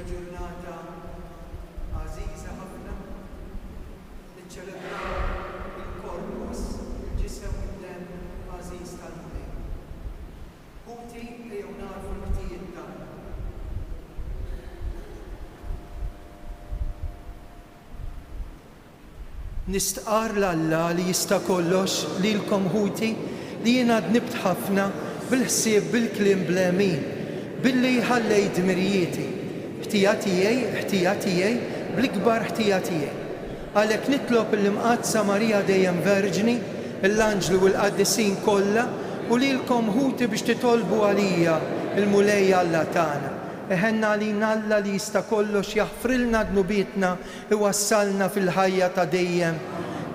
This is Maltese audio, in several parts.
ġurnata għażiża ħafna niċċelebraw il-korpus, il-ġisem u d-demm għażiż tal-Mulej. Ħuti ejjew nafu l-ħtijiet tagħna. Nistqar l-Alla li jista' kollox lilkom ħuti li jiena dnibt ħafna bil-ħsieb bil-kliem blemin, billi ħallejt dmirijieti, ħtija tiegħi bl-ikbar ħtija tiegħi. Għalhekk nitlob l-imqazza Marija dejjem Verġni, l-anġlu u l-qaddisin kollha u lilkom ħuti biex titolbu għalija il-Mulej Alla tagħna. Eħenna għalina Alla li jista' kollox jaħfrilna dnubietna iwassalna fil-ħajja ta' dejjem.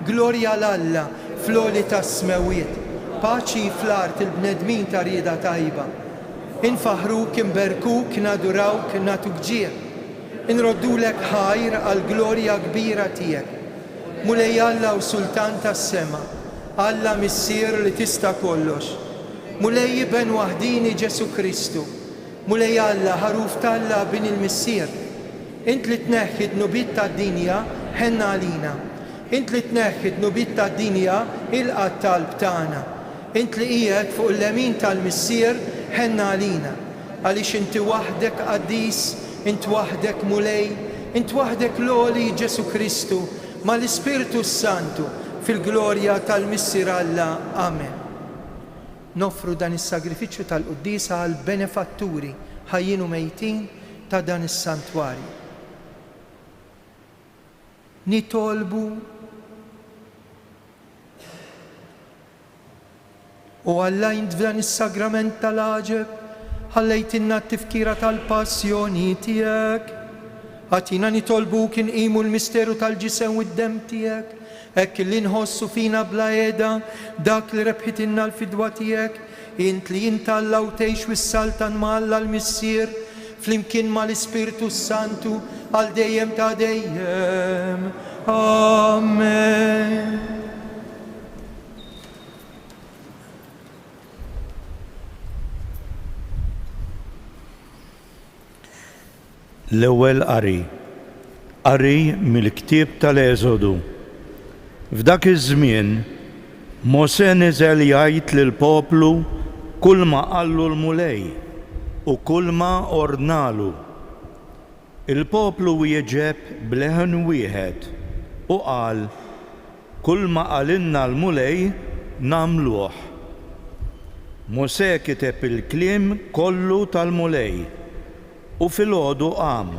Glorja l-Alla fl-oli tas-smewiet, paċi fl-art il-bnedmin ta' rieda tajba. Infaħruk, inberkuk, nadurawk, natuk ġieħ. Inroddulek ħajr għal-glorja kbira tiegħek. Mulej Alla u Sultan tas-sema, Alla missier li tista' kollox. Mulej ben waħdini Ġesu Kristu. Mulej Alla ħaruf talla bin il-missier. Int li tneħħi d-nubiet tad-dinja ħenna għalina. Int li tneħħi d-nubiet tad-dinja il-qatt talb tagħna. Int li qiegħed fuq l-lemin tal-missier ħenna għalina. Għaliex inti waħdek qaddis, int waħdek Mulej, int waħdek l-għoli Ġesu Kristu mal-Ispiritu Santu fil-glorja tal-missier Alla. Amen. Nofru dan is-sagrifiċċju tal-Quddisa għal benefatturi ħajjin u mejtin ta' dan is-santwarju. Nitolbu u għallajnt f'dan is-sagrament tal-għaġeb ħallejtinna t-tifkira tal-passjoni tiegħek. Għatina nitolbu kien qimu l-misteru tal-ġisem u d-dem tiegħek. Ekk li nħossu fina bla eda dak li rebħitinna l-fidwa tiegħek, int li jintallaw tgħix wis-saltan ma' Alla l-missier flimkien ma' l-Ispiritu Santu għal dejjem ta' dejjem. Amen. L-ewwel qari mill-ktieb tal-Eżodu. F'dak iż-żmien Mosè niżel jgħid lill-poplu kull ma qallu l-Mulej u kull ma ordnalu. Il-poplu wieġeb bleħen wieħed u qal kull ma qalinna l-Mulej nagħmluh. Mosè kiteb il-kliem kollu tal-Mulej u filgħodu qam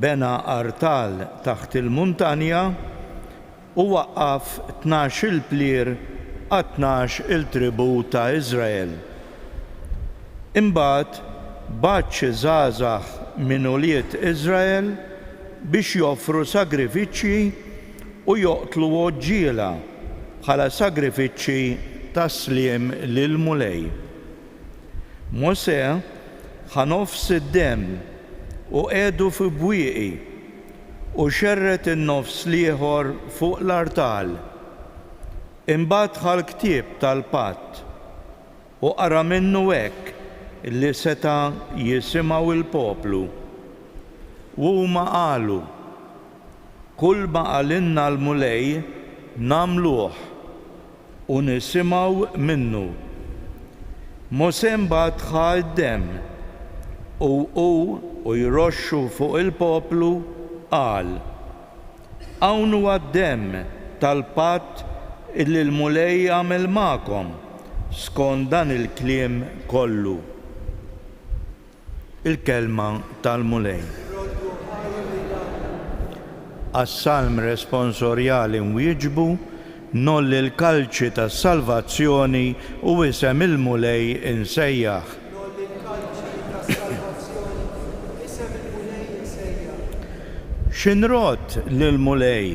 bena artal taħt il-muntanja u waqqaf 12 plier għat 12 il-tribu ta' Iżrael. Imbagħad batt xi żgħażagħ minn ulied Iżrael biex joffru sagrifiċċji u joqtlu oġġiela bħala sagrifiċċji taslim lill-Mulej. Mosè ħa nofs id-demm u qiegħdu fi bwieqi u xerret in-nofs l-ieħor fuq l-artal. Imbagħad ħal ktieb tal-patt u qara minnu hekk li seta' jisimgħu il-poplu. U huma qalu kull ma qalinna l-Mulej nagħmluh u nisimgħu minnu. Mosè mbagħad ħa d-demm u jroxxu fuq il-poplu qal hawn huwa d-demm tal-patt illi l-Mulej għamel magħkom skont dan il-kliem kollu. Il-kelma tal-Mulej. Għas-salm responsorjali nwieġbu nolli l-kalċi tas-salvazzjoni u isem il-Mulej insejjaħ. X'inrod lill-Mulej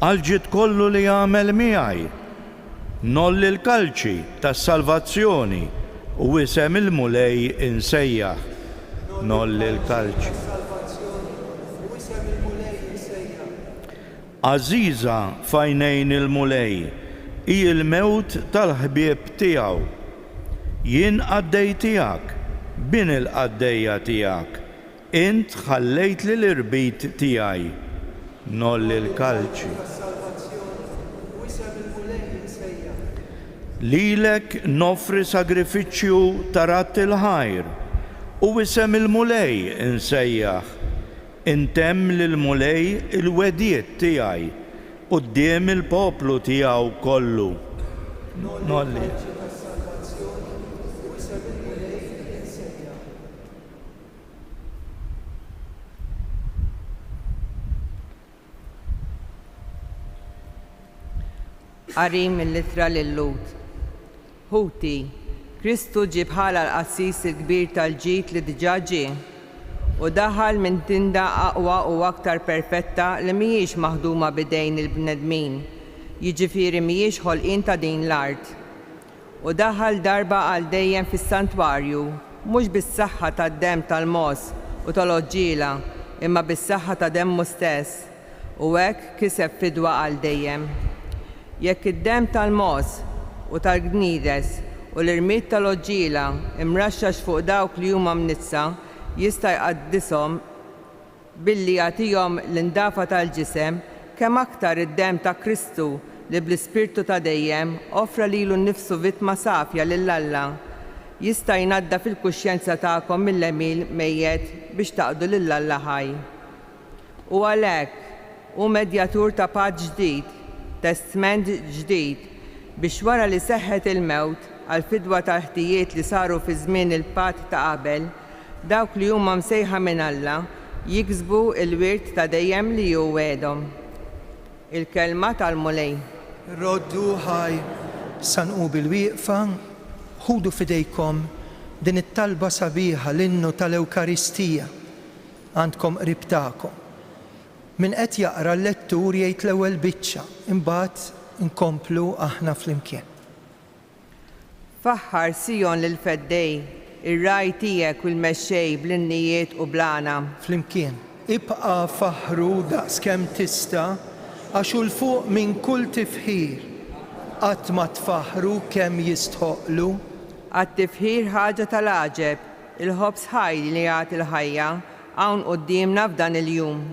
għal-ġid kollu li jagħmel miegħi. Nolli l-kalċi tas-salvazzjoni u isem il-Mulej insejjaħ. Nolli l-kalċi. Għażiża f'għajnejn il-Mulej hi l-mewt tal-ħbieb tiegħu. Jien qaddej tiegħek bin il-qaddejja tiegħek int ħallejt li l-irbit tiegħi nolli l-kalċi. Lilek nofri sagrifiċċju tarat il-ħajr u wisem il-mulej insejjaħ. Intemm lil-mulej il-wediet tiegħi quddiem il-poplu tiegħu kollu. Nolli. Qari mill-ittra lill-Lut. Ħuti, Kristu ġie bħala l-qassis il-kbir tal-ġid li diġà ġie u daħal minn tinda aqwa u aktar perfetta li mhijiex maħduma bidejn il-bnedmin, jiġifieri mhijiex ħolqien ta' din l-art. U daħal darba għal dejjem fis-santwarju, mhux bis-saħħa tad-demm tal-mos u tal-oġġiela, imma bis-saħħa ta' demmu stess, u hekk kiseb fidwa għal dejjem. Jekk id-demm tal-mos u tal-gnides u l-irmiet tal-oġġiela imraxxax fuq dawk li huma mnizza jista' jqaddishom billi jagħtihom l-indafa tal-ġisem kemm aktar id-demm ta' Kristu li bl-ispirtu ta' dejjem offra lilu nnifsu vittma safja lill-Alla jista' jnadda fil-kuxjenza tagħkom mill-emil mejjed biex taqdu lill-Alla ħaj. U għalhekk hu medjatur ta' paċ ġdid, testament ġdid biex wara li seħħet il-mewt għal fidwa tal-ħtijiet li saru fi żmien il-patt ta' qabel, dawk li huma msejħa minn Alla jiksbu l-wirt ta' dejjem li hu wedhom. Il-kelma tal-mulej. Roddu ħaj sanqu bil-wieqfa, ħudu fidejkom din it-talba sabiħa l-innu tal-Ewkaristija għandkom qrib tagħkom. Min qed jaqra l-lettur jgħid l-ewwel biċċa, imbagħad inkomplu aħna flimkien. Faħħar Sijon lil feddej, ir-raj tiegħek u l-mexxej bl-innijiet u blana. Flimkien, ibqa' faħru daqskemm tista' għax ul fuq minn kull tifħir qatt ma tfaħru kemm jistħoqlu. Għat-tifħir ħaġa tal-għaġeb, il-ħobs ħaj li jagħti il-ħajja hawn qudiemna f'dan il-jum.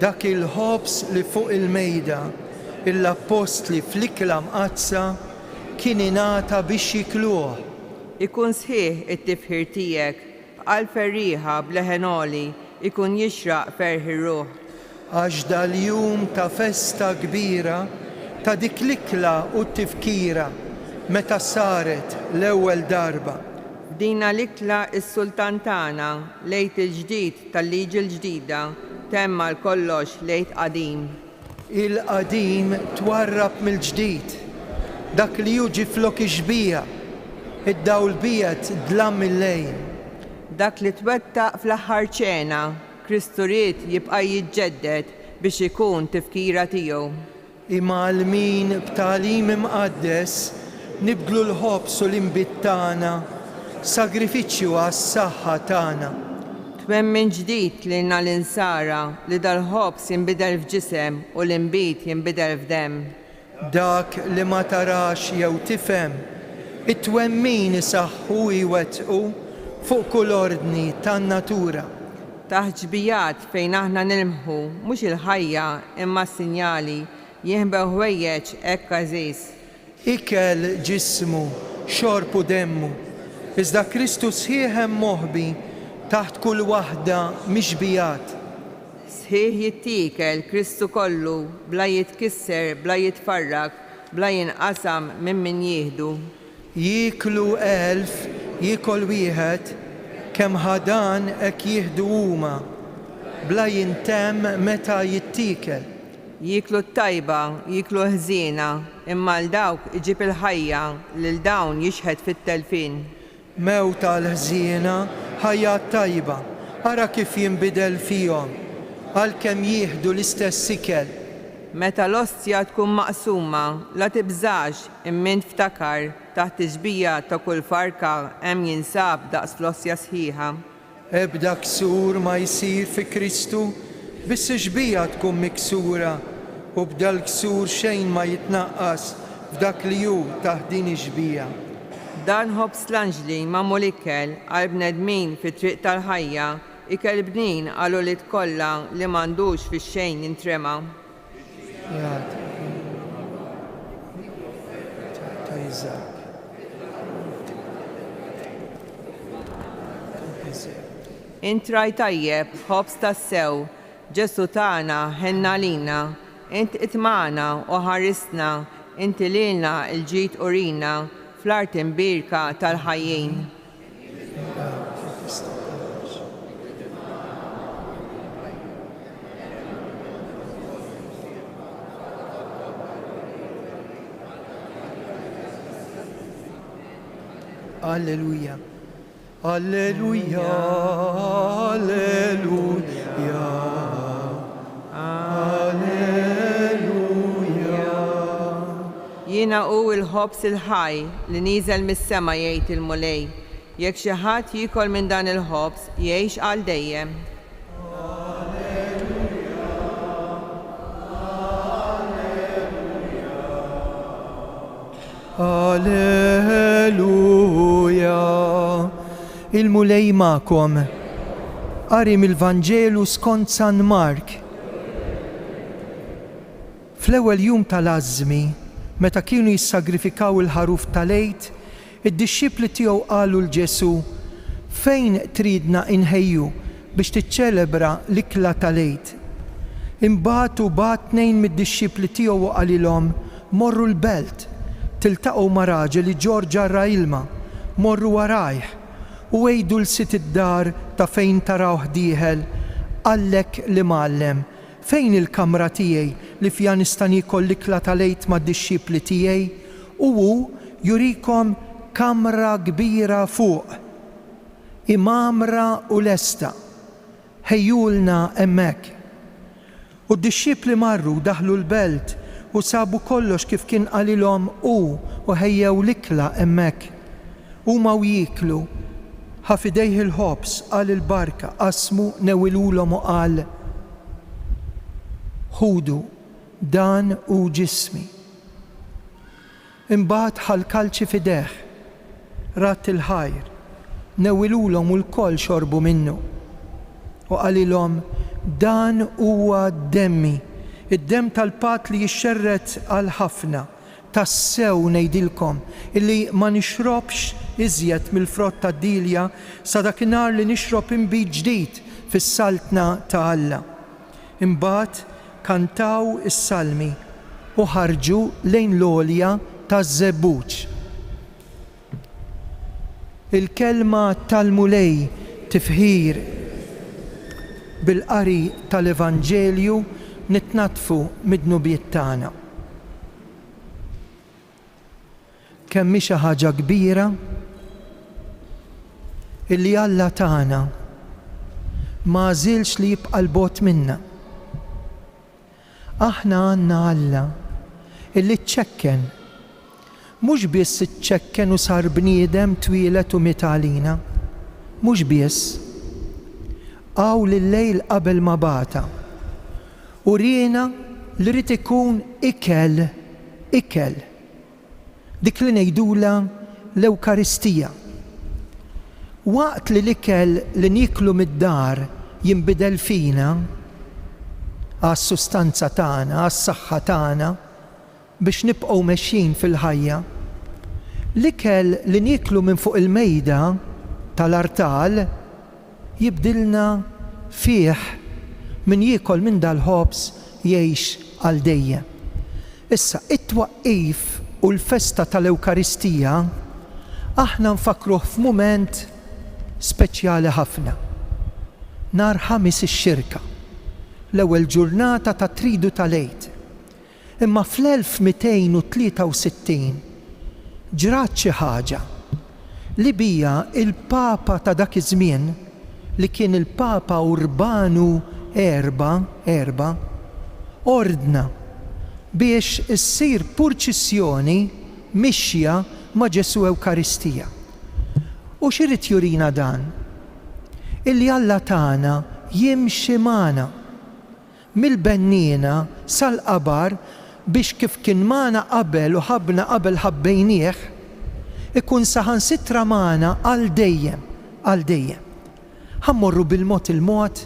Dak il-ħobs li fuq il-mejda l-appostli fl-ikla mqazza kien ingħata biex jikluh. Ikun sħiħ it-tifħir tiegħek b'qal ferriħa b'leħenoli ikun jixraq ferħ ir-ruħ. Għax dal-jum ta' festa kbira ta' dik l-ikla u t-tifkira meta saret l-ewwel darba. F'dina l-ikla is-sultan tagħna lejt il-ġdid tal-liġi l-ġdida temma l-kollox lejt qadim. Il-qadim twarrab mill-ġdid, dak li juġi flok ixbija, id-dawl biet dlam il-lejl. Dak li twettaq fl-aħħar ċena, Kristu ried jibqa' jiġġedded biex ikun tifkira tiegħu. Imma għal-min b'tagħlim imqaddes nibdlu l-ħobs u l-inbit tagħna sagrifiċċju għas-saħħa tagħna. Twemmin ġdid lilna l-insara li dal-ħobs jinbidel f'ġisem u l-inbit jinbidel f'demm. Dak li ma tarax jew tifhem, it-twemmin isaħħu jwettqu fuq kull ordni tan-natura. Taħġbijat fejn aħna nilmħu mhux il-ħajja imma s-sinjali jieħbew ħwejjeġ hekk għażiż. Ikel ġismu, xorb u demmu, iżda Kristu sħiħ hemm moħbi taħt kull waħda mixbijat. Sħiħ jittikel Kristu kollu bla jitkisser, bla jitfarrak, bla jinqasam minn jieħdu. Jiklu 1000, jikol wieħed, kemm ħadan hekk jieħdu huma, bla jintemm meta jittikel. Jiklu t-tajba, jiklu ħżiena, imma l-dawk iġib il-ħajja lil dawn jixħed fit-telfin. Mewta l-ħżiena ħajja tajba, ara kif jinbidel fihom, għalkemm jieħdu l-istess ikel. Meta l-ostja tkun maqsuma, la tibżax immin ftakar taħt iġbija ta' kull farka hemm jinsab daqs fl-ostja sħiħa. Ebda ksur ma jsir fi Kristu, biss iġbija tkun miksura u b'dal ksur xejn ma jitnaqqas f'dak li hu taħt din iġbija. Dan ħobs l-anġli ma' ikel għal bnedmin fit-triq tal-ħajja Ikel bnin għalu li tkolla li mandux fi xejn jintrema. Ta' Iżak. Intraj tajjeb, ħobs tas-sew, Ġesu tagħna ħenna lina, int itmana u ħarisna, inti lilna il-ġid urina, fl-art imbirka tal-ħajjin. Alleluja. Alleluja. Alleluja. Alleluja. Jiena u il-ħobs il-ħaj li niżel mis-sema jgħid il-mulej. Jekk xi ħadd jiekol minn dan il-ħobs jgħix għal dejjem. Alleluja. Il-mulej ma'kom. Qarim il-Vanġelu skont San Mark. Fl-ewwel jum tal-Għażmi, meta kienu jissagrifikaw il-ħaruf tal-Għid, id-dixxipli tiegħu qalu l-Ġesu: fejn tridna inħejju biex tiċċelebra l-ikla tal-Għid? Imbagħad bat tnejn mid-dixxipli tiegħu u qalilhom: morru l-belt, tiltaqgħu ma' raġel li ġor ġarra ilma, morru warajh u għejdu l-sit id-dar ta' fejn tarawh dieħel, għallek li mgħallem, fejn il-kamra tiegħi li fija nista' nikol l-ikla tal-Għid mad-dixxipli tiegħi, u hu jurikom kamra kbira fuq, imamra u lesta, ħejjulna hemmhekk. U d-dixxipli marru daħlu l-belt u sabu kollox kif kien qalilhom u ħejjew l-ikla hemmhekk. Huma u jieklu, ħafidejh il-ħobs qal il-barka, qasmu newilulhom u qal: ħudu dan hu ġismi. Imbagħad ħal kalċi fidejh, rat il-ħajr, newilulhom u l-koll xorbu minnu. U qalilhom: dan huwa demmi, id-dem tal-pat li jixxerret għal ħafna, tassew ngħidilkom illi ma nixrobx iżjed mill-frott tad-dilja sa dakinhar li nixrob inbit ġdid fis-saltna ta' Alla. Imbagħad kantaw is-salmi u ħarġu lejn l-għolja taż-żebbuġ. Il-kelma tal-mulej tifħir bil-qari tal-Evanġelju nitnatfu mid-nubiet tagħna. Kemm hi xi ħaġa kbira illi Alla tagħna ma għażilx li jibqa' l-bogħod minnha. Aħna għandna Alla illi ċċekken, mhux biss iċċekken u sar bniedem twielet u miet għalina, mhux biss, għaw lil-lejl qabel ma bata u riena li rid ikun ikel, dik li ngħidula l-Ewkaristija. Waqt li l-ikel li niklu mid-dar jinbidel fina għas-sustanza tagħna, għas-saħħa tagħna biex nibqgħu mexjin fil-ħajja, l-ikel li niklu minn fuq il-mejda tal-artal jibdilna fih min jiekol minn dal-ħobs jgħix għal dejjem. Issa it-twaqqif u l-festa tal-Ewkaristija aħna nfakruh f'mument speċjali ħafna. Nhar ħamis ix-xirka, l-ewwel ġurnata ta' tridu tal-Għid. Imma fl-1263 ġrat xi ħaġa li bija il-Papa ta' dak iż-żmien li kien il-Papa Urbanu erba ordna biex issir purċissjoni mixja ma' Ġesu Ewkaristija. U x'irid jurina dan? Illi Alla tagħna jimxi magħna mill-bennina sal-qabar biex kif kien magħna qabel u ħabna qabel ħabbejnieh ikun saħansitra magħna għal dejjem. Ħammorru bil-mod il-mod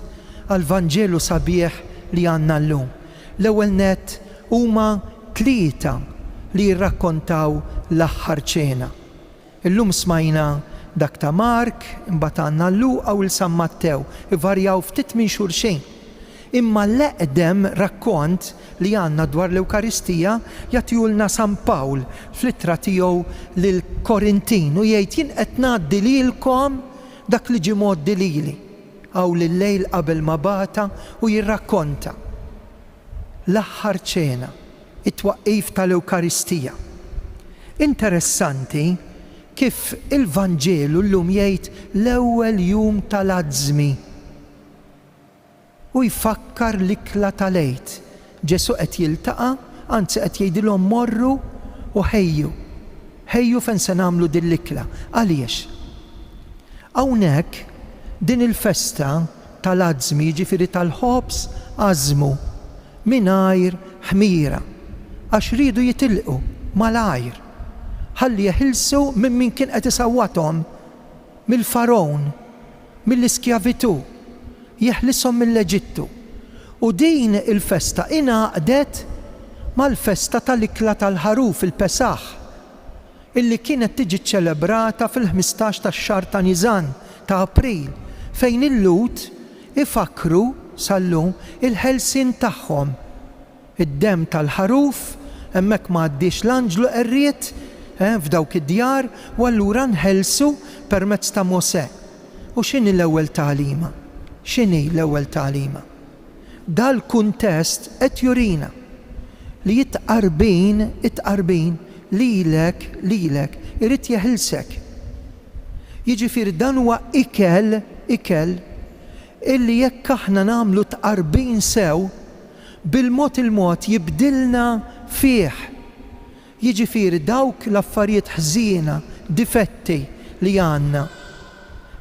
għal-Vanġelu sabiħ li għandna llum. L-ewwel nett huma 3 li jirrakkontaw l-aħħar ċena. Illum smajna dak ta' Mark, imbagħad għandna Luqa u l-San Mattew, ivarjaw ftit minn xulxejn. Imma l-eqdem rakkont li għandna dwar l-Ewkaristija jagħtihulna San Pawl fl-ittra tiegħu lil Korintin u jgħid jien qed ngħaddi lilkom dak li ġie mgħoddi lili aw lil-lejl qabel ma bata u jirrakkonta l-aħħar ċena, it-twaqqif tal-Ewkaristija. Interessanti kif il-Vanġelu llum jgħid l-ewwel jum tal-Ażmi u jfakkar l-ikla tal-għid. Ġesu qed jiltaqa', anzi qed jgħidilhom morru u ħejju fejn se nagħmlu din l-ikla. Għaliex? Hawnhekk din il-festa tal-Ażmi, jiġifieri tal-ħobs għażmu mingħajr ħmira għax ridu jitilqu malajr ħalli jeħilsu minn min kien qed isawwathom mill-Farawn, mill-iskjavitu, jeħlishom mill-Eġittu. U din il-festa ingħaqdet mal-festa tal-ikla tal-ħaruf il-Pesaħ illi kienet tiġi ċċelebrata fil-15 tax-xahar ta' Nisan ta' April fejn il-Lut ifakru sal-lum il-ħelsien tagħhom. Id-dem tal-ħaruf hemmhekk ma għaddix l-anġlu qerriet f'dawk id-djar u allura nħelsu permezz ta' Mosè. U x'inhi l-ewwel tagħlima? X'inhi l-ewwel tagħlima? Dal-kuntest qed jurina li it-tqarbin lilek irid jeħilsek. Jiġifieri dan huwa ikel illi jekk aħna nagħmlu tqarbin sew bil-mod il-mod jibdilna fih. Jiġifieri dawk l-affarijiet ħżiena, difetti li għandna,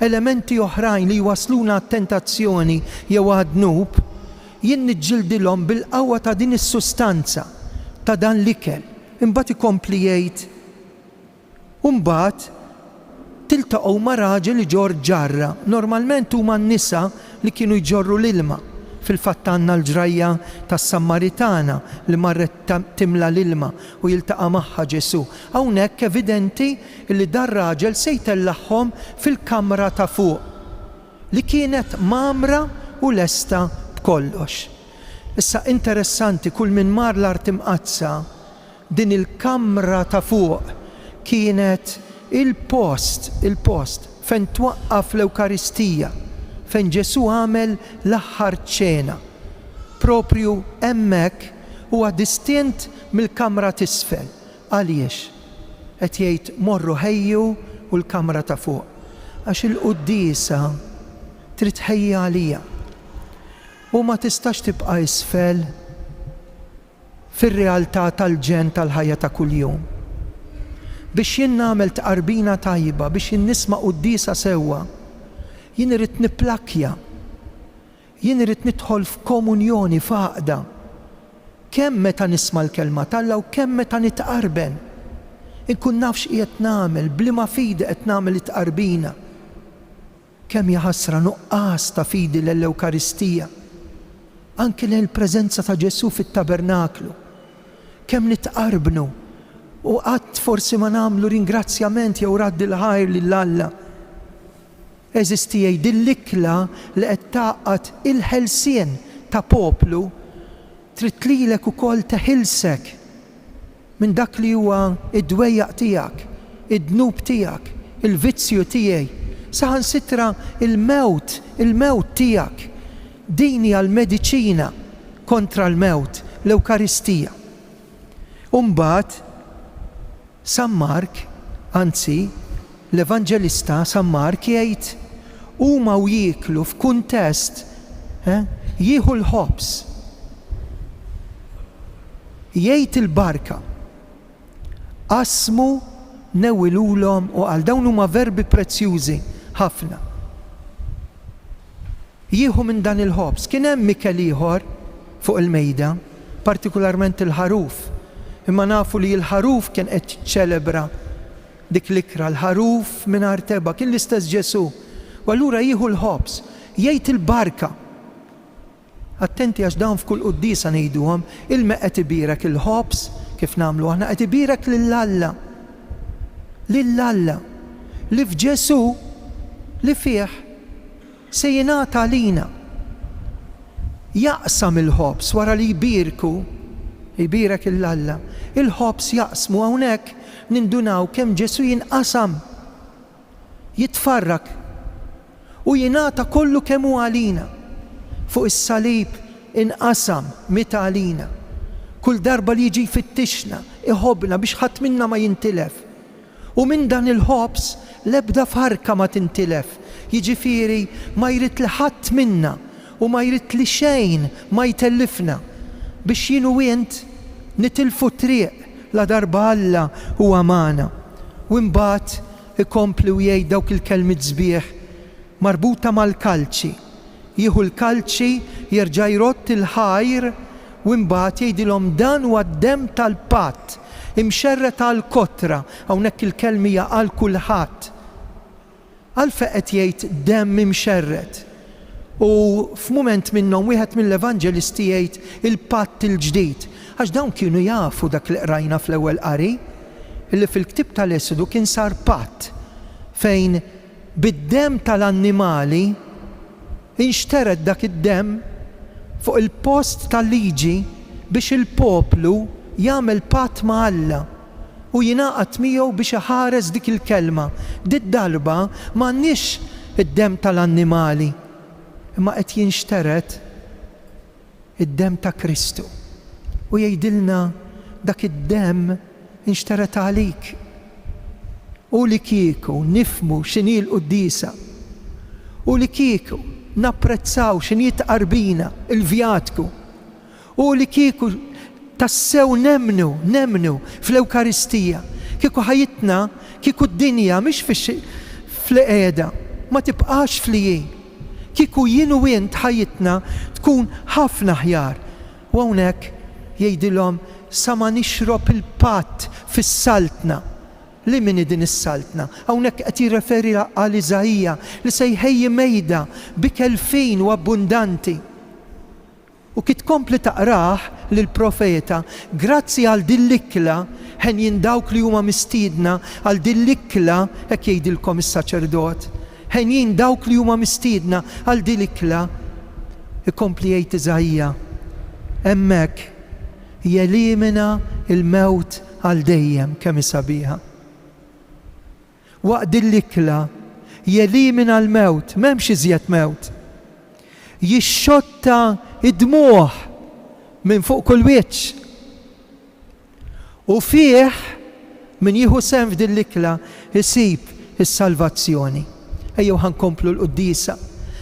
elementi oħrajn li jwasluna għat-tentazzjoni jew għad-dnub, jien niġġildilhom bil-qawwa ta' din is-sustanza ta' dan l-ikel. Imbagħad ikompli jgħid u mbagħad tiltaqgħu ma' raġel li ġor ġarra. Normalment huma n-nisa li kienu jġorru l-ilma. Fil-fatt għandna l-ġrajja tas-Sammaritana li marret timla l-ilma u jiltaqa' magħha Ġesu. Hawnhekk evidenti li dar raġel se jtellaħħom fil-kamra ta' fuq li kienet mamra u lesta b'kollox. Issa interessanti kull min mar l-Art Imqazza din il-kamra ta' fuq kienet il-post fejn twaqqaf l-Ewkaristija, fejn Ġesu għamel l-aħħar ċena. Propju hemmhekk huwa distint mill-kamra t'isfel. Għaliex? Qed jgħid morru ħejju u l-kamra ta' fuq. Għax il-quddiesa trid tħejja għalija. U ma tistax tibqa' isfel fir-realtà tal-ġen tal-ħajja ta' kuljum. Biex jien nagħmel tqarbina tajba, biex jien nisma' quddiesa sewwa, jien irid nipplakja, jien irid nidħol f'komunjoni faqda. Kemm meta nisma' l-kelma tal-Alla u kemm meta nitqarben. Inkun naf x'qiegħed nagħmel, bliema fidi qed nagħmel it-tqarbina. Kemm hija ħasra nuqqas ta' fidi lill-Ewkaristija. Anke lill-preżenza ta' Ġesu fit-tabernaklu. Kemm nitqarbnu u qatt forsi ma nagħmlu ringrazzjament jew raddi l-ħajr lill-Alla. Eżisti din l-ikla li qed tgħaqqad il-ħelsien ta' poplu trid lilek ukoll teħilsek minn dak li huwa id-dwejjaq tiegħek, id-dnub tiegħek, il-vizzju tiegħi, saħansitra il-mewt tiegħek. Din hija l-mediċina kontra l-mewt, l-Ewkaristija. U mbagħad San Mark, anzi l-Evanġelista San Mark jgħid huma u jieklu f'kuntest jieħu l-ħobs. Jgħid il-barka. Qasmu newwilulhom u għal dawn huma verbi prezzjużi ħafna. Jieħu minn dan il-ħobs. Kien hemm ikel ieħor fuq il-mejda, partikolarment il-ħaruf. Imma nafu li l-ħaruf kien qed ċelebra dik l-ikra l-ħaruf mingħajr teba, kien l-istess Ġesu. U allura jieħu l-ħobs jgħid il-barka. Attenti għax dawn f'kull qudiesa ngħiduhom, il-ma qed ibirek il-ħobs kif nagħmlu aħna qed ibirek lill-Alla. Lill-Alla li f'Ġesu li fih se jingħata għalina. Jaqsam il-ħobs wara li jbirek il-Alla. Il-ħobs jaqsmu hawnhekk nindunaw kemm Ġesu jinqasam, jitfarrak u jingħata kollu kemm hu għalina. Fuq is-salib inqasam meta għalina. Kull darba li jiġi jfittixna, iħobbna biex ħadd minna ma jintilef. U minn dan il-ħobs l-ebda farka ma tintilef. Jiġifieri ma jrid li ħadd minna u ma jrid li xejn ma jtellifna biex jien u int nitilfu triq la darba Alla u amana. U mbagħad ikompli u jgħid dawk il-kelmiet sbieħ marbuta mal-kalċi. Jieħu l-kalċi, jerġa' jrott il-ħajr u mbagħad jgħidilhom dan huwa d-demm tal-patt, imxerret għall-kotra, hawnhekk il-kelmi għal kulħadd. Għalfejn qed jgħid demm imxerret. U f'mument minnhom wieħed mill-Evanġelisti jgħid il-patt il-ġdid. Għax dawn kienu jafu dak li qrajna fl-ewwel qari, illi fil-Ktieb tal-Esodu kien sar patt fejn bid-demm tal-annimali inxteret dak id-demm fuq il-post tal-liġi biex il-poplu jagħmel patt ma' Alla u jingħaqad miegħu biex iħares dik il-kelma. Dit-darba m'għandniex id-demm tal-annimali, imma qed jinxteret id-demm ta' Kristu. U jgħidilna dak id-demm inxteret għalik. U li kieku nifmu x'inhi l-qudiesa. U li kieku napprezzaw x'inhi tqarbina il-vjatku. U li kieku tassew nemnu fl-Ewkaristija. Kieku ħajitna, kieku d-dinja mhix fl-qiegħda, ma tibqax flijin. Kieku jien u int ħajitna tkun ħafna ħjar. U hawnhekk jgħidilhom sa ma nixrob il-patt fis-saltna. Li minni din is-saltna? Hawnhekk qed jirreferi għal Iżajija li se jħejji mejda bikelfin u abbundanti. U kif tkompli taqrah lill-profeta, grazzi għal din l-ikla ħenjin dawk li huma mistiedna għal din l-ikla hekk jgħidilkom is-saċerdot. Ħenjin dawk li huma mistiedna għal din l-ikla. Ikompli jgħid Iżajija, hemmhekk jelimina il-mewt għal dejjem kemm sabiħa. Waqt din l-ikla jelimina l-mewt, m'hemmx iżjed mewt. Jixxotta id-dmuħ minn fuq kull wiċċ. U fih min jieħu sehem f'din l-ikla isib is-salvazzjoni. Ejjew ħankomplu l-qudiesa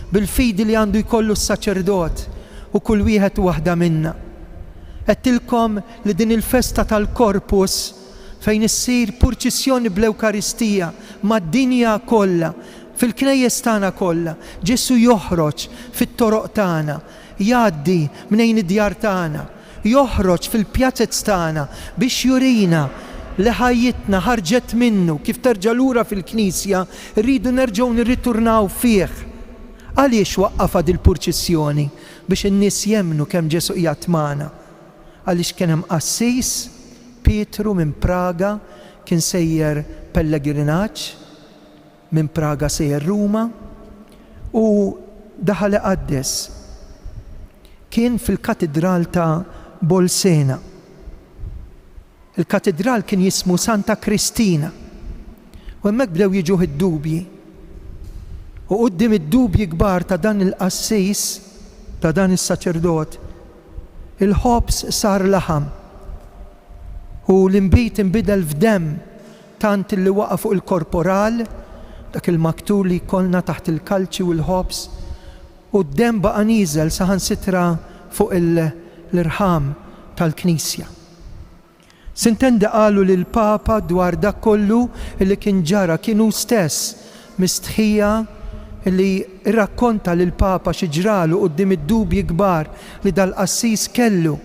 bil-fidi li għandu jkollu s-saċerdot u kull wieħed u waħda minna. Għedtilkom li din il-festa tal-Korpus fejn issir purċissjoni bl-Ewkaristija mad-dinja kollha, fil-knejjes tagħna kollha. Ġesu joħroġ fit-toroq tagħna, jgħaddi mnejn id-djar tagħna, joħroġ fil-pjazzezz tagħna biex jurina li ħajjitna ħarġet minnu kif terġa' lura fil-Knisja, rridu nerġgħu nirriturnaw fih. Għaliex waqqafa dil-purċissjoni? Biex in-nies jemmnu kemm Ġesu qiegħed magħna. Għaliex kien hemm qassis Pietru minn Praga kien sejjer pellegrinaġġ minn Praga sejjer Ruma u daħal iqaddes. Kien fil-katedral ta' Bolsena. Il-katedral kien jismu Santa Kristina. U hemmhekk bdew jiġu id-dubji. U quddiem id-dubji kbar ta' dan il-qassis, ta' dan is-saċerdot, il-ħobs sar laħam. U l-imbit inbidel f'demm tant li waqa' fuq il-korporal, dak il-maktul li jkollna taħt il-kalċi u l-ħobs, u d-demm baqa' nieżel saħansitra fuq l-irħam tal-Knisja. Sintendi qalu lill-Papa dwar dak kollu li kien ġara, kienu stess mistħija li rrakkonta lill-Papa xi ġralu quddiem id-dubji kbar li dal-qassis kellu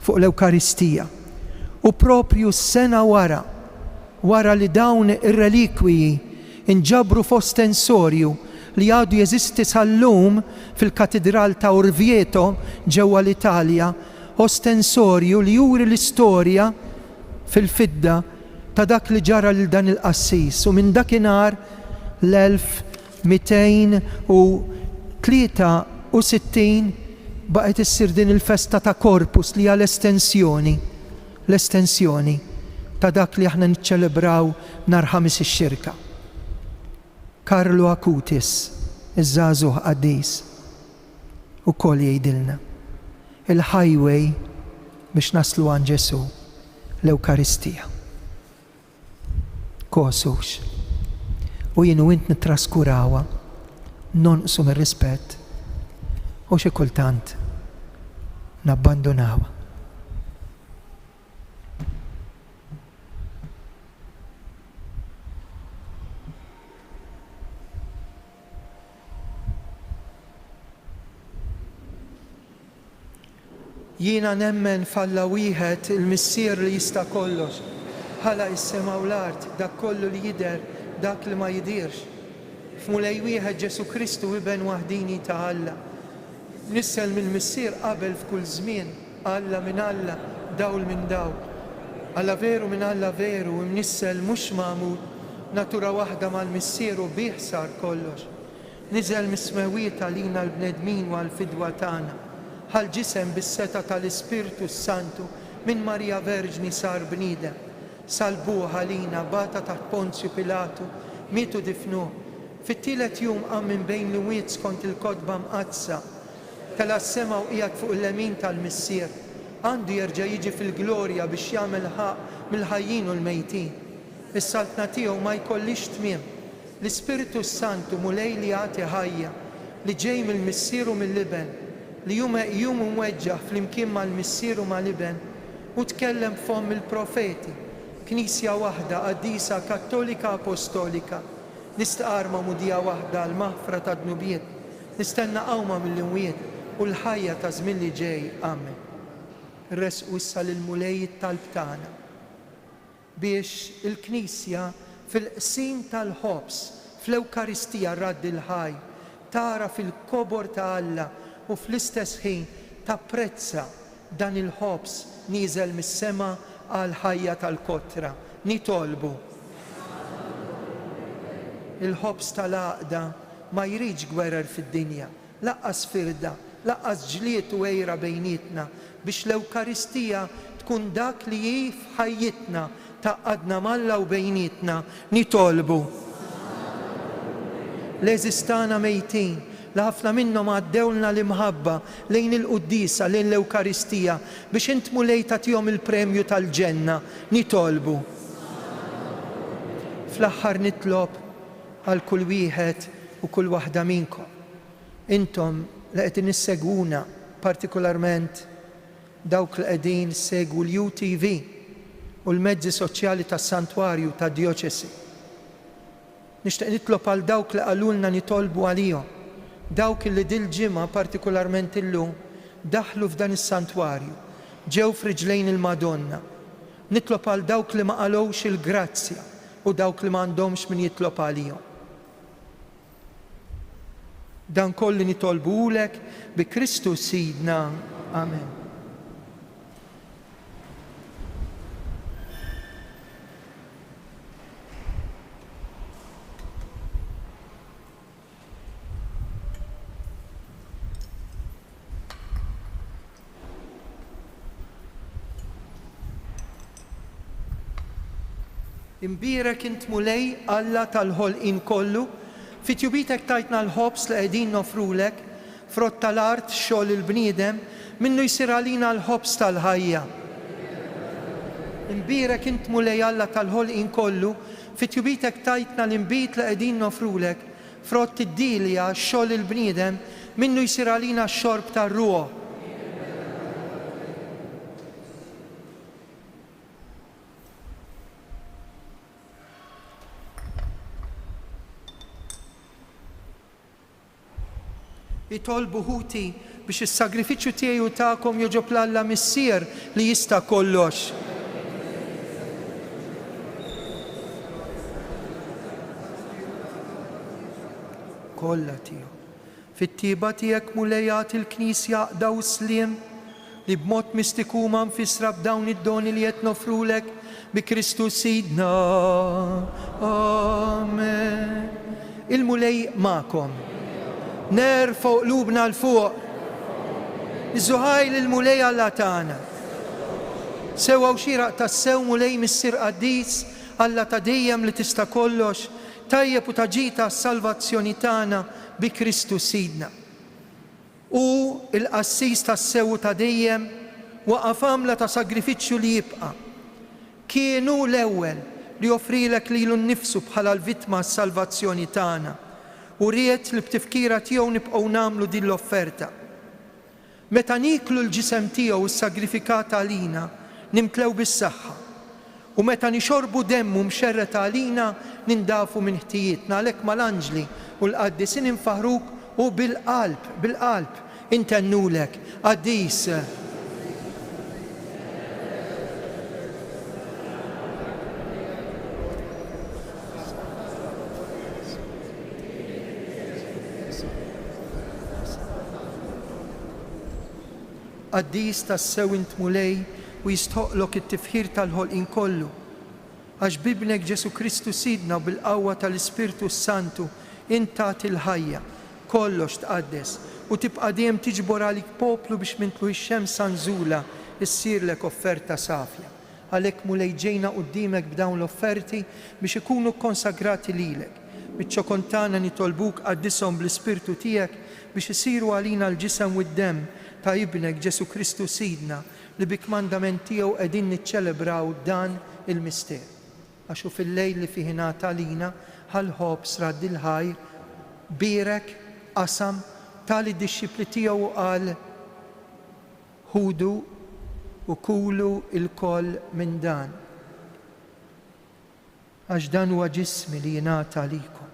fuq l-Ewkaristija. U propju s-sena wara li dawn ir-relikwiji inġabru f'ostensorju li għadu jeżisti sal-lum fil-katedral ta' Orvieto ġewwa l-Italja, ostensorju li juri l-istorja fil-fidda ta' dak li ġara lil dan il-qassis. U minn dakinhar l-1263 baqgħet issir din il-festa ta' Corpus li hija l-estensjoni ta' dak li aħna niċċelebraw nhar ħamis ix-xirka. Carlo Acutis, iż-żagħżugħ qaddis, ukoll jgħidilna il-highway biex naslu għand Ġesu l-Ewkaristija. Kosux. U jien u int nittraskurawha, nonqsu mir-rispett u xi kultant nabbandunawha. Jiena nemmen falla wieħed il-missier li jista' kollox, ħala is-sema u l-art, dak kollu li jidher, dak li ma jidirx. F'mulej wieħed Ġesu Kristu iben waħdini ta' Alla. Nissel mill-missier qabel f'kull żmien, Alla minn Alla, dawl minn dawl. Alla veru minn Alla veru, imnissel mhux magħmul, natura waħda mal-missier u bih sar kollox. Niżel mis-smewiet għalina l-bnedmin u għall-fidwa tagħna. Ħal ġisem bis-seta tal-Ispirtu Santu minn Marija Verġni sar bniedem. Salbuh għalina bata taħt Ponzju Pilatu, mietu difnuh. Fit-tielet jum qam minn bejn l-wiet skont il-kodba mqazza. Tela s-sema u qiegħed fuq il-lemin tal-missier. Għandu jerġa' jiġi fil-glorja biex jagħmel ħaq mill-ħajjin u l-mejtin. Is-saltna tiegħu ma jkollix tmiem. L-Ispirtu Santu mulej li jagħti ħajja li ġej mill-missier u mill-liben, li jum mweġġaħ fl-imkien mal-missier u mal-liben u tkellem f'hom il-profeti. Knisja waħda qaddisa kattolika apostolika, nistaqarma mudija waħda l-maħfra ta' dnubiet, nistenna qawma mill-imwiet u l-ħajja ta' żmien li ġej. Amen. Resqu issa lil-mulej it-talb tagħna biex il-Knisja fil-qsim tal-ħobs fl-Ewkaristija rradd il-ħaj tara fil-kobor ta' Alla u fl-istess ħin tapprezza dan il-ħobs nieżel mis-sema għal ħajja tal-kotra. Nitolbu. Il-ħobs tal-għaqda ma jridx gwerer fid-dinja, laqqas firda, laqqas ġlied u għejra bejnietna biex l-Ewkaristija tkun dak li hi f'ħajjitna taqadna malla u bejnietna. Nitolbu. L-eżistana mejtin li ħafna minnhom għaddewlna l-imħabba lejn il-Quddisa, lejn l-Ewkaristija biex intmu lejn tagħtihom il-premju tal-ġenna. Nitolbu. Fl-aħħar nitlob għal kull wieħed u kull waħda minnkom. Intom li qed nissegwuna partikolarment dawk li qegħdin segwu l-UTV u l-mezzi soċjali tas-Santwarju tad-Djoċesi. Nixtieq nitlob għal dawk li qalulna nitolbu għalihom. Dawk li dil-ġimgħa partikolarment illum daħlu f'dan is-santwarju, ġew f'riġlejn il-Madonna. Nitlob għal dawk li ma qalowx il-grazzja u dawk li m'għandhomx min jitlob għalihom. Dan kollu nitolbulek bi Kristu Sidna. Amen. Imbirek int mulej Alla tal-ħolqien kollu, fit-tjubitek tajtna l-ħobs li qegħdin nofrulek, frott tal-art xogħol il-bniedem, minnu jsir għalina l-ħobs tal-ħajja. Imbirek int mulej Alla tal-ħolqien kollu, fit-tjubitek tajtna l-imbit li qegħdin nofrulek, frott id-dilja xogħol il-bniedem, minnu jsir għalina x-xorb tar-ruħ. Jitolbu ħuti biex is-sagrifiċċju tiegħu tagħkom joġob l-Alla missier li jista' kollox. kollha tiegħu. Fit-tieba tiegħek mulejat il-Knisja daw sliem li b'mod mistiku ma nfissra b'dawn id-doni li qed nofrulek bi Kristu Sidna. Amen. Il-mulej ma'kom. Nerfgħu qlubna l-fuq. Iż-żuħajl il-mulej Alla tagħna. Sewa u xieraq tas-sew mulej mis-Sir Qaddis Alla ta' dejjem li tista' kollox, tajjeb u taġita s-salvazzjoni tagħna bi Kristu Sidna. U l-qassis tas-sew ta' dejjem waqaf għamla ta' sagrifiċċju li jibqa'. Kienu l-ewwel li joffrilek lilu nnifsu bħala l-vittma s-salvazzjoni tagħna u ried li b'tifkira tiegħu nibqgħu nagħmlu din l-offerta. Meta niklu l-ġisem tiegħu s-sagrifikat għalina nimtlew bis-saħħa u meta nixorbu demmu mxerret għalina nindafu minn ħtijietna għalhekk mal-anġli u l-qaddisin infaħruk u bil-qalb intennulek Qaddis. Qaddis tas-sew int mulej u jistħoqlok it-tifħir tal-ħolqien kollu. Għax bibnek Ġesu Kristu Sidna u bil-qawwa tal-Ispirtu Santu intat il-ħajja, kollox tqaddes u tibqa' dejjem tiġbor għalik poplu biex mintlu x-xemsa sanżula issirlek offerta safja. Għalhekk mulej ġejna quddiemek b'dawn l-offerti biex ikunu konsagrati lilek. Biċ-ċokontana nitolbuk qaddishom bl-Ispirtu tiegħek biex isiru għalina l-ġisem u d-demm ta' ibnek Ġesu Kristu Sidna li bi kmandament tiegħu qegħdin niċċelebraw dan il-mister. Għaxu fil-lejl li fih ingħata għalina ħal-ħobb sradd il-ħajr bierek qasam tali d-dixxipli tiegħu qal ħudu u kulu il-koll minn dan. Għax dan huwa ġismi li jingħata għalikom.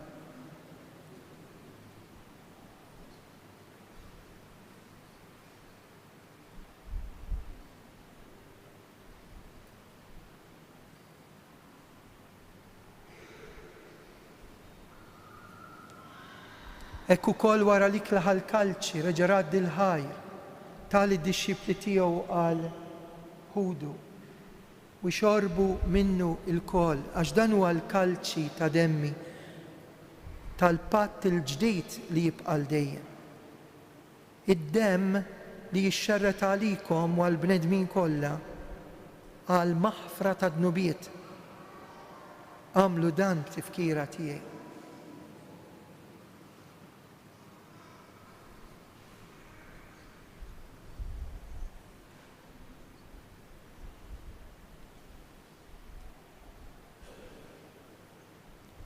Ekku kol wara li klaħal kalċi reġerad il-ħajr, tali d-dixxipli tiegħu qal ħudu u xorbu minnu il-kol, għax dan huwa l-kalċi ta' demmi tal-patt il-ġdid li jibqa' dejjem. Id-demm li jixxerret għalikom u għall-bnedmin kollha għal maħfra ta' dnubiet. Għamlu dan b'tifkira tiegħi.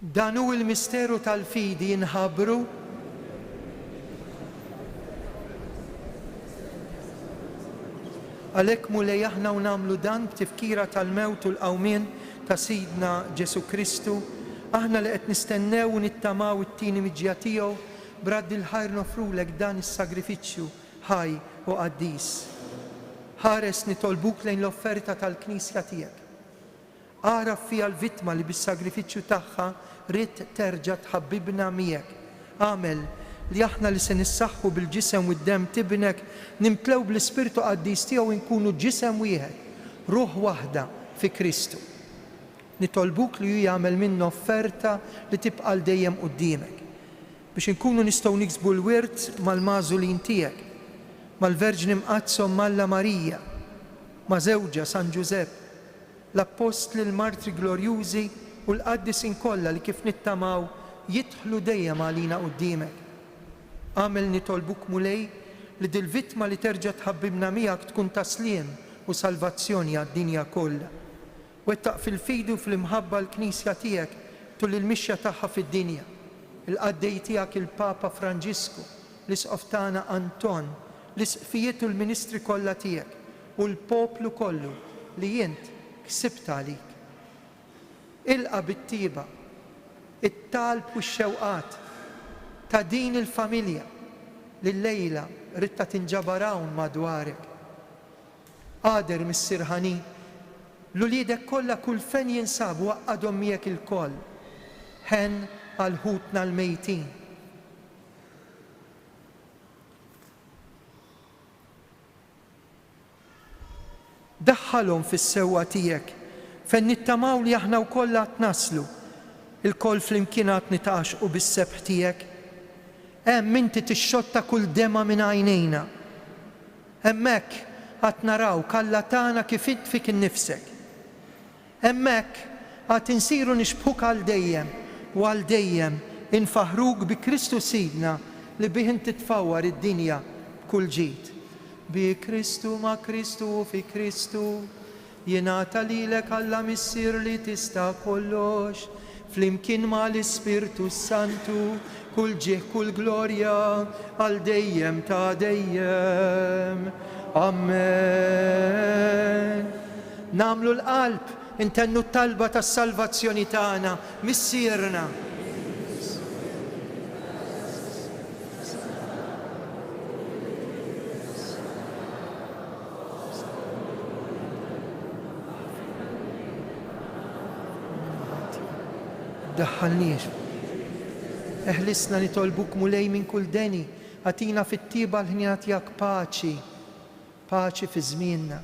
Dan hu l-misteru tal-fidi jinħabbru għalhekk mulej aħna u nagħmlu dan b'tifkira tal-mewt u l-qawmien ta' Sidna Ġesu Kristu, aħna li qed nistennew u nittamaw it-tieni miġja tiegħu b'radd il-ħajr nofrulek dan is-sagrifiċċju ħaj u qaddis. Ħares nitolbuk lejn l-offerta tal-Knisja tiegħek. Għaraf fiha l-vittma li bis-sagrifiċċju tagħha rid terġa' tħabbibna miegħek. Għamel li aħna li se nissaħħu bil-ġisem u d-demm tibnek nimplew bl-Ispirtu Qaddis tiegħu nkunu ġisem wieħed, ruħ waħda fi Kristu. Nitolbuk li hu jagħmel minna offerta li tibqa' dejjem quddiemek biex inkunu nistgħu niksbu l-wirt mal-magħżulin tiegħek, mal-Verġni Mqazzom Malla Marija, ma' żewġa San Ġusepp, l-Apostli l-Martri Glorjużi u l-qaddisin kollha li kif nittamaw jidħlu dejjem għalina quddiemek. Għamel nitolbuk mulej li dil-vittma li terġa' tħabbibna miegħek tkun tasliem u salvazzjoni għad-dinja kollha. Wettaq fil-fidu fl-imħabba l-Knisja tiegħek tul il-mixja tagħha fid-dinja. Il-qaddej tiegħek il-Papa Franġisku, l-isqof tagħna Anton, l-isqfijiet u l-ministri kollha tiegħek u l-poplu kollu li jint ksibt għalik. Ilqa bit-tieba, it-talb u x-xewqat ta' din il-familja li l-lejla ritta tinġabar hawn madwarek. Qader mis-sirħanin l-uliedek kollha kull fejn jinsabu għaqqadhom miegħek il-koll. Ħen għal ħutna l-mejtin. daħħalhom fis-sewwa tiegħek fejn nittamaw li aħna wkoll qed naslu il-koll flimkien qed nitgħaxqu bis-sebħ tiegħek. Hemm inti tixxotta kull dema minn għajnejna. Hemmhekk qed naraw kalla tagħna kif int fik innifsek. Hemmhekk qed insiru nixbħuk għal dejjem u għal dejjem infaħruk bi Kristu Sidna li bih inti tfawwar id-dinja b'kull ġid. Bi Kristu ma' Kristu u fi Kristu jingħata lilek Alla missier li tista' kollox flimkien ma' l-Ispirtu Santu kull ġieħ kull glorja għal dejjem ta' dejjem. Amen. Namlu l-qalb intennu t-talba tas-salvazzjoni tagħna missierna. Daħħalniex. Eħlisna nitolbuk mulej minn kull deni, għatina fit-tiba l-ħnijat jak paċi, paċi fi żmienna.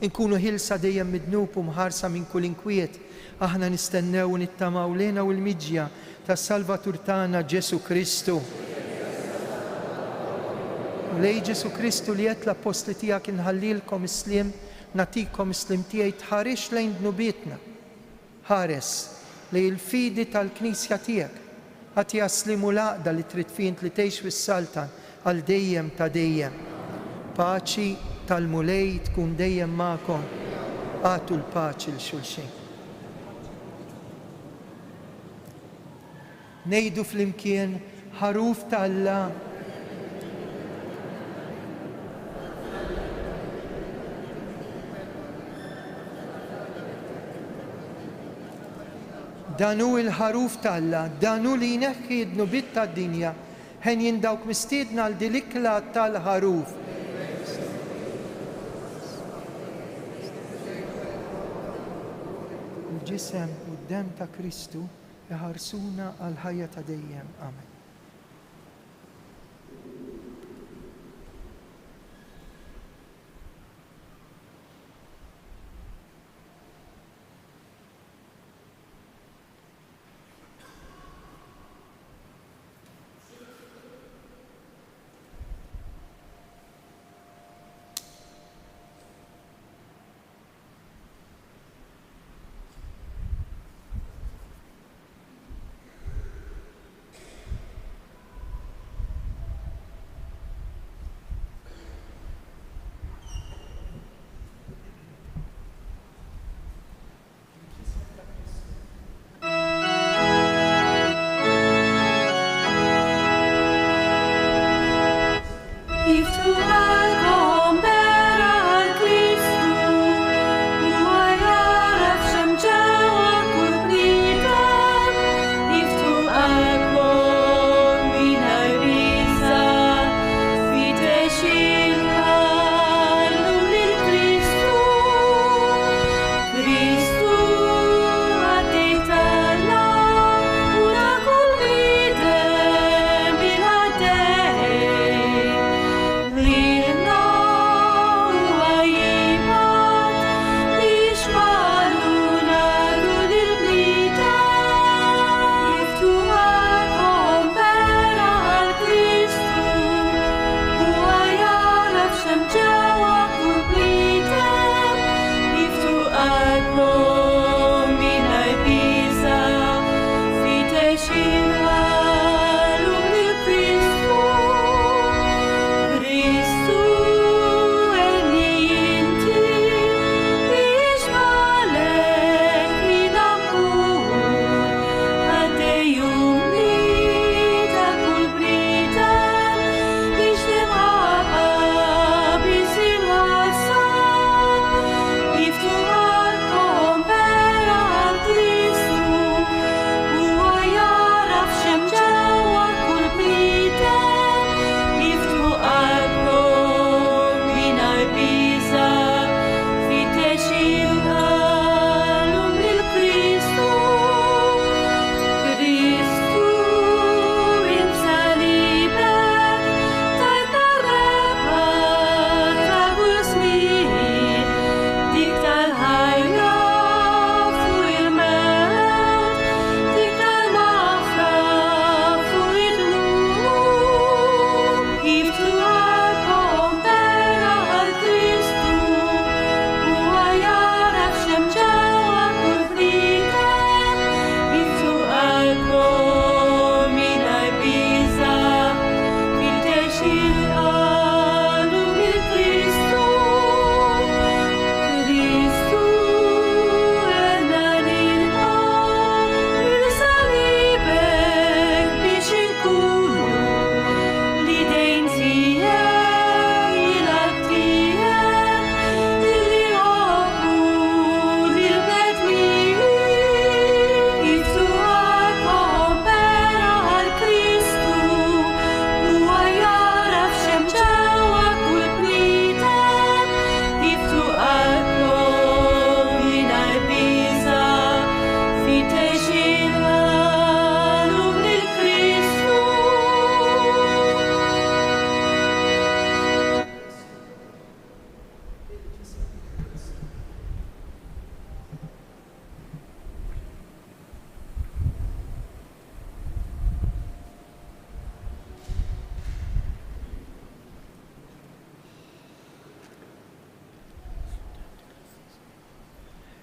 Inkunu ħilsa dejjem midnub u mħarsa minn kull inkwiet, aħna nistennew nittamaw lena u l-miġja tas-Salvatur tagħna Ġesu Kristu. U lej Ġesu Kristu li qed l-apostli tiegħek inħallilkom islim, natikom islim tiegħi tħarex lejn dnubietna. Ħares li l-fidi tal-Knisja tiegħek għat jaslimu laqda li trid fint li tgħix fis-Saltan għal dejjem ta' dejjem. Paċi tal-mulej tkun dejjem magħkom. Għatu l-paċi l-xulxin. Ngħidu flimkien ħaruf ta' Alla. Danu il-ħaruf talla, danu li jneħħi d-nubiet tad-dinja, ħen jindawk mistiedna għal dilikla tal-ħaruf. Il-ġisem u d-dem ta' Kristu iħarsuna għal ħajja ta' dejjem. Amen. Li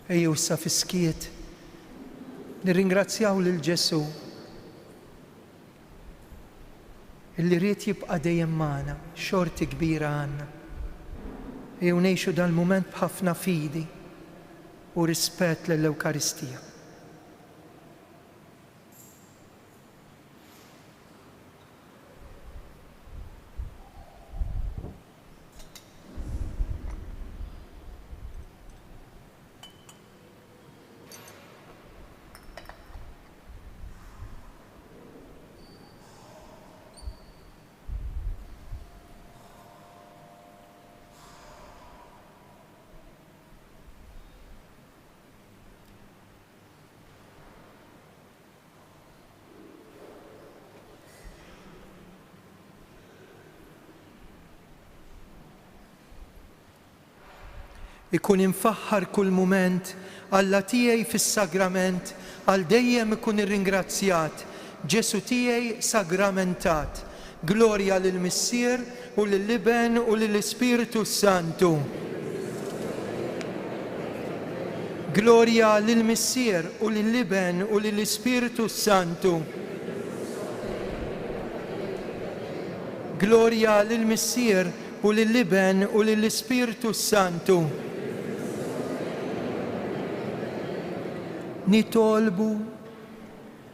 Ejju issa fiskiet nirringrazzjaw lil Ġesu illi ried jibqa' dejjem magħna, xorti kbira għandna. Ejju ngħixu dal-mument b'ħafna fidi u rispett lill-Ewkaristija. Ikun infaħħar kull mument Alla tiegħi fis-sagrament, għal dejjem ikun irringrazzjat, Ġesu tiegħi sagramentat. Glorja lill-Missier u lill-Iben u lill-Ispiritu Santu. Glorja lill-Missier u lill-Iben u lill-Ispiritu Santu. Glorja lill-Missier u lill-Iben u lill-Ispiritu Santu. Nitolbu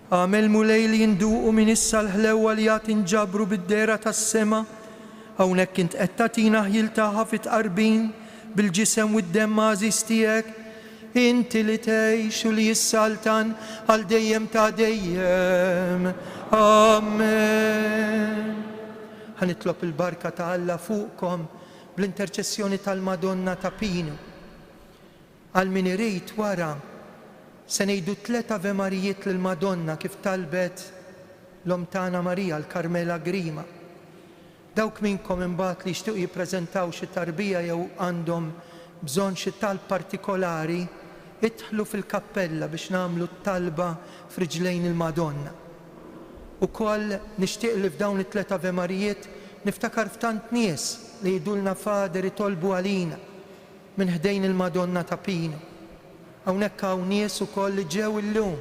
għamel mulej li jinduqu min issa l-ħlewa li jagħti nġabru bid-dera tas-sema, hawnhekk int qed tagħtina ħjil tagħha fit-qarbin bil-ġisem u d-demm għażiż tiegħek, inti li tgħix u li jissaltan għal dejjem ta' dejjem. Amen. Ħanitlob il-barka ta' Alla fuqkom bl-interċessjoni tal-Madonna ta' Pinu. Għal min irid wara se ngħidu 3 Ave Marijiet lill-Madonna kif talbet l-Om tagħna Marija l-Karmela Grima. Dawk minnkom imbagħad li jixtiequ jippreżentaw xi tarbija jew għandhom bżonn xi talb partikolari, idħlu fil-kappella biex nagħmlu t-talba f'riġlejn il-Madonna. Ukoll nixtieq li f'dawn it-3 Ave Marijiet niftakar f'tant nies li jgħidulna Fader itolbu għalina minn ħdejn il-Madonna ta' Pinu. Hawnhekk hawn nies ukoll li ġew illum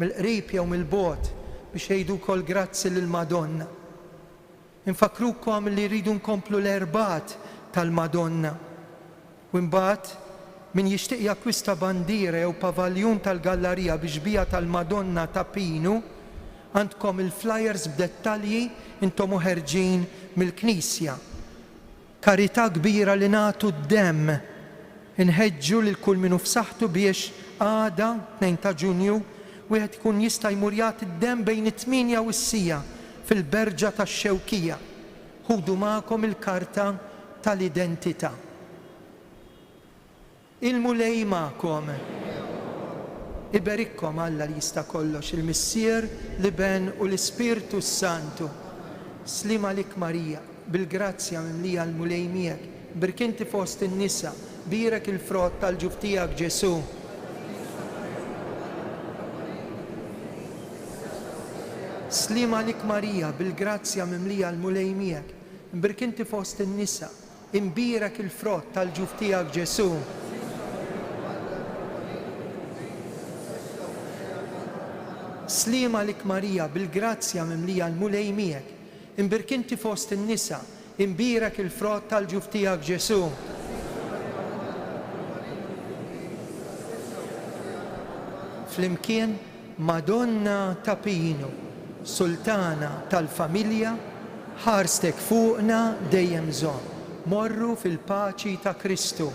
mill-qrib jew mill-bogħod biex jgħidu wkoll grazzi lill-Madonna. Infakrukom li jridu nkomplu l-erbat tal-Madonna. U mbagħad min jixtieq jakkwista bandiera jew pavaljun tal-gallerija biex bija tal-Madonna ta' Pinu, għandkom il-flyers b'dettalji intom ħerġin mill-Knisja. Karità kbira li nagħtu d-demm. Inħeġġu lil kull minnu f'saħħtu biex għada 2 ta' Ġunju wieħed ikun jista' jmur jagħti d-demm bejn it-8 u s-sija fil-berġa tax-Xewkija. Ħudu magħkom il-karta tal-identità. Il-mulej magħkom. Iberikkom Alla li jista' kollox, il-Missier, l-Iben u l-Ispiritu Santu. Slima lik Marija, bil-grazzja mimlija l-mulej miegħek, birkinti fost in-nisa, birek il-frott tal-ġuf tiegħek Ġesu. Slima lik Marija, bil-grazzja mimlija l-mulej miegħek, birkinti fost in-nisa, imbirek il-frott tal-ġuf tiegħek Ġesu. Slima lik Marija, bil-grazzja mimlija l-mulej miegħek, imbirkinti fost in-nisa, imbirek il-frott tal-ġuf tiegħek Ġesu. Flimkien Madonna ta' Pinu, Sultana tal-familja, ħarstek fuqna dejjem żomm. Morru fil-paċi ta' Kristu.